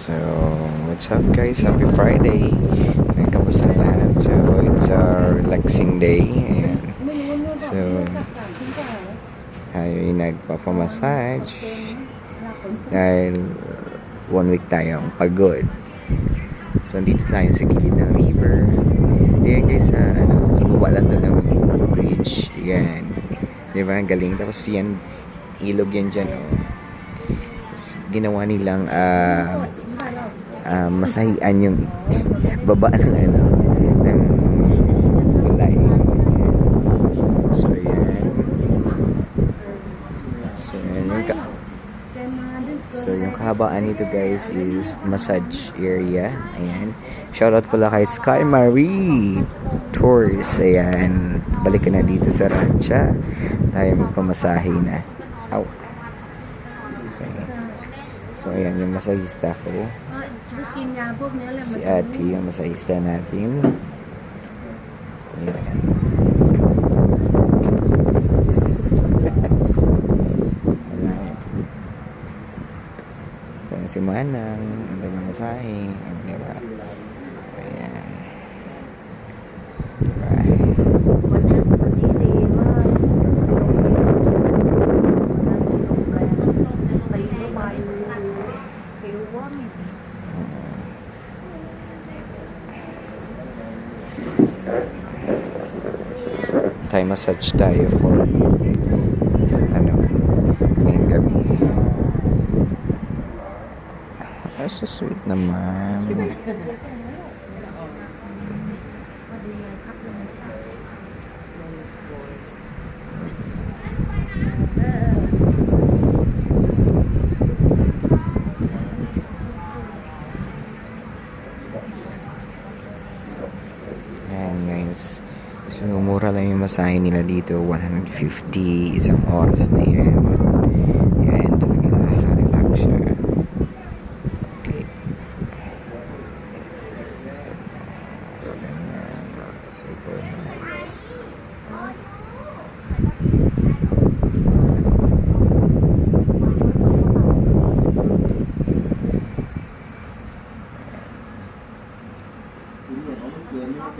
So, what's up guys? Happy Friday! Ay, kamusta lahat? So, it's a relaxing day. Ayan. So, tayo ay nagpapamassage dahil 1 week tayong pagod. So, dito tayo sa gilid ng river. Diyan guys, sa baba lang to ng bridge. Ayan. Diba? Galing. Tapos yan, ilog yan dyan. Oh. Ginawa nilang masahian yung baba ng ng tulay. So yan. So yung kahabaan nito guys is massage area. Ayan. Shoutout pala kay Sky Marie Tours. Ayan. Balik ka na dito sa Rancha. Tayo magpamasahe na. Ow. So, ayan yung masahista ko. Si Ate, yung masahista natin. Ayan. Ayan si Manang. Ang ganyang masahe. Diba? Ayan. Diba? Thai massage tayo for ngayong gabi. So sweet naman. Ayan guys. So, mura lang yung masahe nila dito. 150 isang oras na yun. Ayan, talaga nakaka-relax siya. Okay. So, super nice.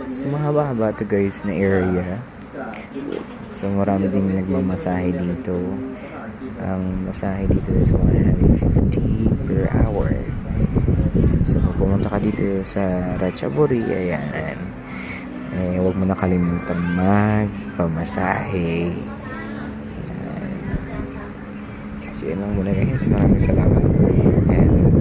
So, mahaba-haba to guys na area. So, marami ding nagmamasahe dito. Ang masahe dito is 150 per hour. So, kung pumunta ka dito sa Ratchaburi, ayan. Huwag mo na kalimutan magpamasahe. Ayan. Kasi yun lang muna guys. Maraming salamat. And